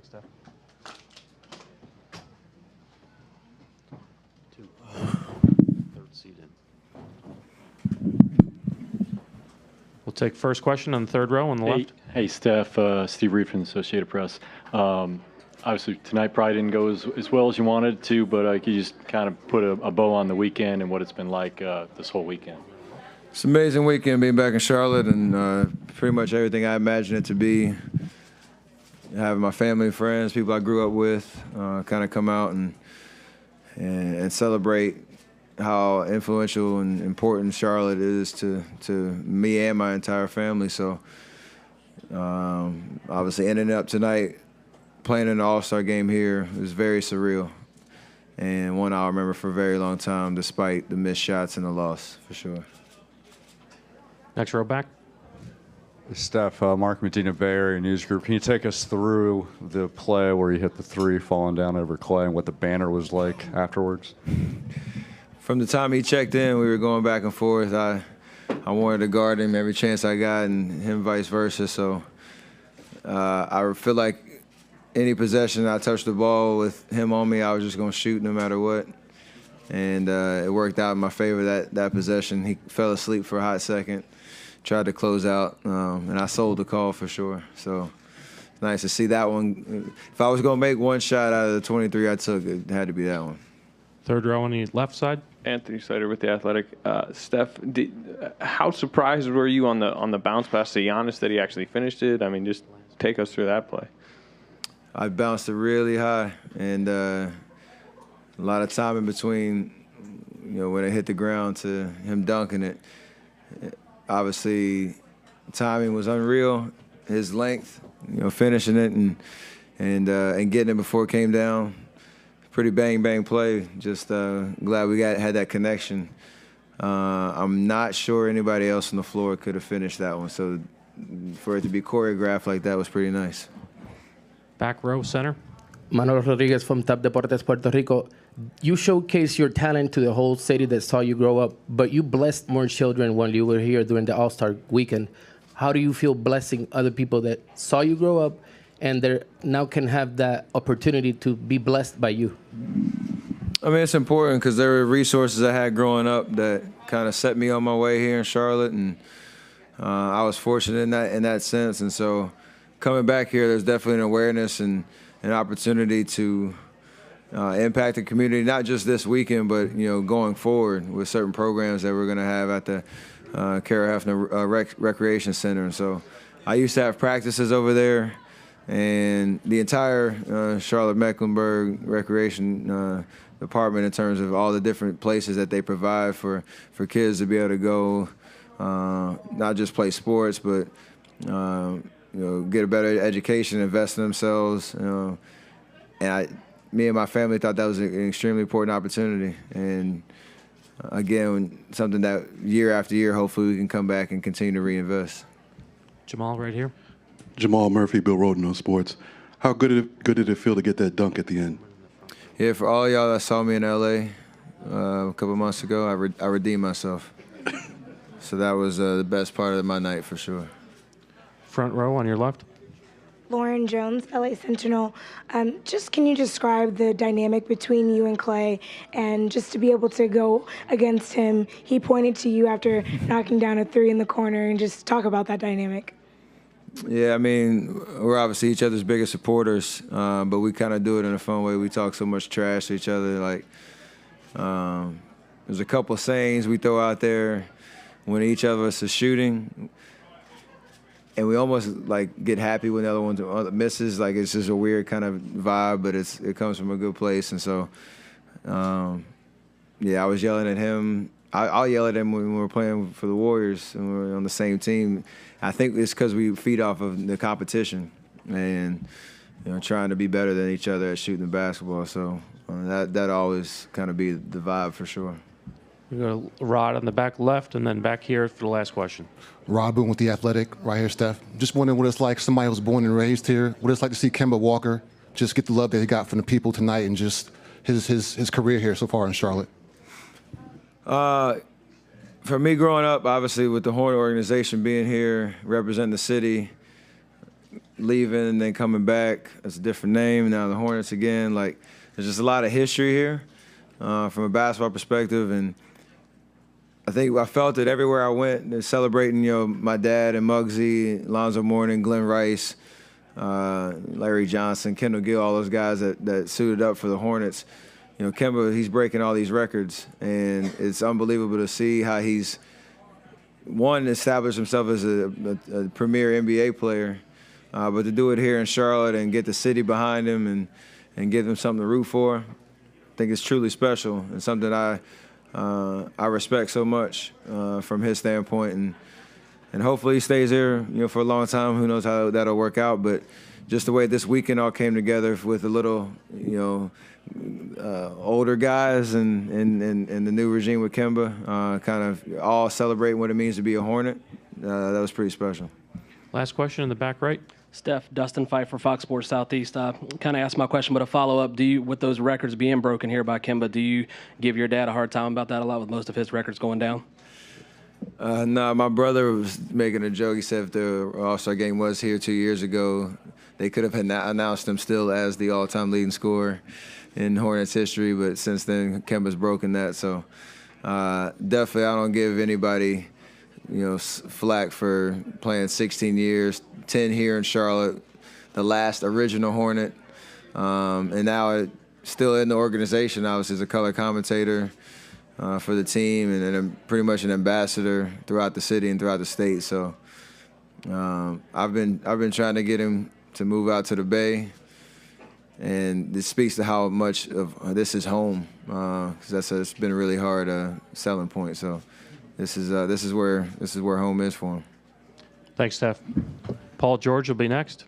Thanks, Steph. Third seed in. We'll take first question on the third row on the left. Hey, Steph. Steve Reed from the Associated Press. Obviously, tonight probably didn't go as well as you wanted to, but could you just kind of put a bow on the weekend and what it's been like this whole weekend? It's an amazing weekend being back in Charlotte, and pretty much everything I imagined it to be. Having my family and friends, people I grew up with, kind of come out and celebrate how influential and important Charlotte is to me and my entire family. So obviously ending up tonight playing in the All-Star game here was very surreal, and one I'll remember for a very long time despite the missed shots and the loss, for sure. Next row back. Steph, Mark Medina, Bay Area News Group. Can you take us through the play where you hit the three falling down over Clay and what the banner was like afterwards? From the time he checked in, we were going back and forth. I wanted to guard him every chance I got, and him vice versa. So I feel like any possession I touched the ball with him on me, I was just going to shoot no matter what. And it worked out in my favor that possession. He fell asleep for a hot second, tried to close out, and I sold the call for sure. So it's nice to see that one. If I was going to make one shot out of the 23 I took, it had to be that one. Third row on the left side. Anthony Sider with The Athletic. Steph, how surprised were you on the bounce pass to Giannis that he actually finished it? I mean, just take us through that play. I bounced it really high, and a lot of time in between, when it hit the ground to him dunking it. Obviously, timing was unreal. His length, finishing it and getting it before it came down. Pretty bang play. Just glad we had that connection. I'm not sure anybody else on the floor could have finished that one. So for it to be choreographed like that was pretty nice. Back row center. Manolo Rodriguez from TAP Deportes, Puerto Rico. You showcase your talent to the whole city that saw you grow up, but you blessed more children when you were here during the All-Star weekend. How do you feel blessing other people that saw you grow up and they now can have that opportunity to be blessed by you? I mean, it's important because there were resources I had growing up that kind of set me on my way here in Charlotte, and I was fortunate in that sense. And so coming back here, there's definitely an awareness and an opportunity to impact the community, not just this weekend, but going forward with certain programs that we're going to have at the Kara Hefner Recreation Center. And so I used to have practices over there, and the entire Charlotte-Mecklenburg Recreation Department, in terms of all the different places that they provide for kids to be able to go, not just play sports, but get a better education, invest in themselves. Me and my family thought that was an extremely important opportunity. And again, something that year after year, hopefully we can come back and continue to reinvest. Jamal right here. Jamal Murphy, Bill Roden on Sports. How good did it feel to get that dunk at the end? Yeah, for all y'all that saw me in L.A. A couple months ago, I redeemed myself. So that was the best part of my night for sure. Front row on your left. Lauren Jones, LA Sentinel. Can you describe the dynamic between you and Clay, and just to be able to go against him? He pointed to you after knocking down a three in the corner, and just talk about that dynamic. Yeah, I mean, we're obviously each other's biggest supporters, but we kind of do it in a fun way. We talk so much trash to each other. Like, there's a couple sayings we throw out there when each of us is shooting, and we almost get happy when the other one misses. Like, it's just a weird kind of vibe, but it comes from a good place. And so, I was yelling at him. I'll yell at him when we're playing for the Warriors and we're on the same team. I think it's because we feed off of the competition and trying to be better than each other at shooting the basketball. So that always kind of be the vibe for sure. We got Rod on the back left, and then back here for the last question. Rod Boone with The Athletic, right here, Steph. Just wondering what it's like, somebody who was born and raised here, what it's like to see Kemba Walker just get the love that he got from the people tonight and just his career here so far in Charlotte. For me growing up, obviously with the Hornet organization being here, representing the city, leaving and then coming back. It's a different name. Now the Hornets again. Like, there's just a lot of history here from a basketball perspective. And I think I felt it everywhere I went. They're celebrating, my dad and Muggsy, Lonzo Mourning, Glenn Rice, Larry Johnson, Kendall Gill, all those guys that suited up for the Hornets. Kemba, he's breaking all these records, and it's unbelievable to see how he's, one, established himself as a premier NBA player, but to do it here in Charlotte and get the city behind him and give him something to root for, I think it's truly special and something I respect so much from his standpoint, and hopefully he stays here, for a long time. Who knows how that'll work out, but just the way this weekend all came together with a little, older guys and the new regime with Kemba, kind of all celebrating what it means to be a Hornet. That was pretty special. Last question in the back right. Steph, Dustin Fife for Fox Sports Southeast. Kind of asked my question, but a follow-up. With those records being broken here by Kemba, do you give your dad a hard time about that a lot with most of his records going down? No, my brother was making a joke. He said if the All-Star game was here 2 years ago, they could have announced him still as the all-time leading scorer in Hornets history, but since then, Kemba's broken that. So definitely I don't give anybody, flack for playing 16 years, 10 here in Charlotte, the last original Hornet, and now still in the organization. I was as a color commentator for the team, and then pretty much an ambassador throughout the city and throughout the state. So I've been trying to get him to move out to the Bay, and this speaks to how much of this is home, because it's been a really hard selling point. So this is where home is for him. Thanks, Steph. Paul George will be next.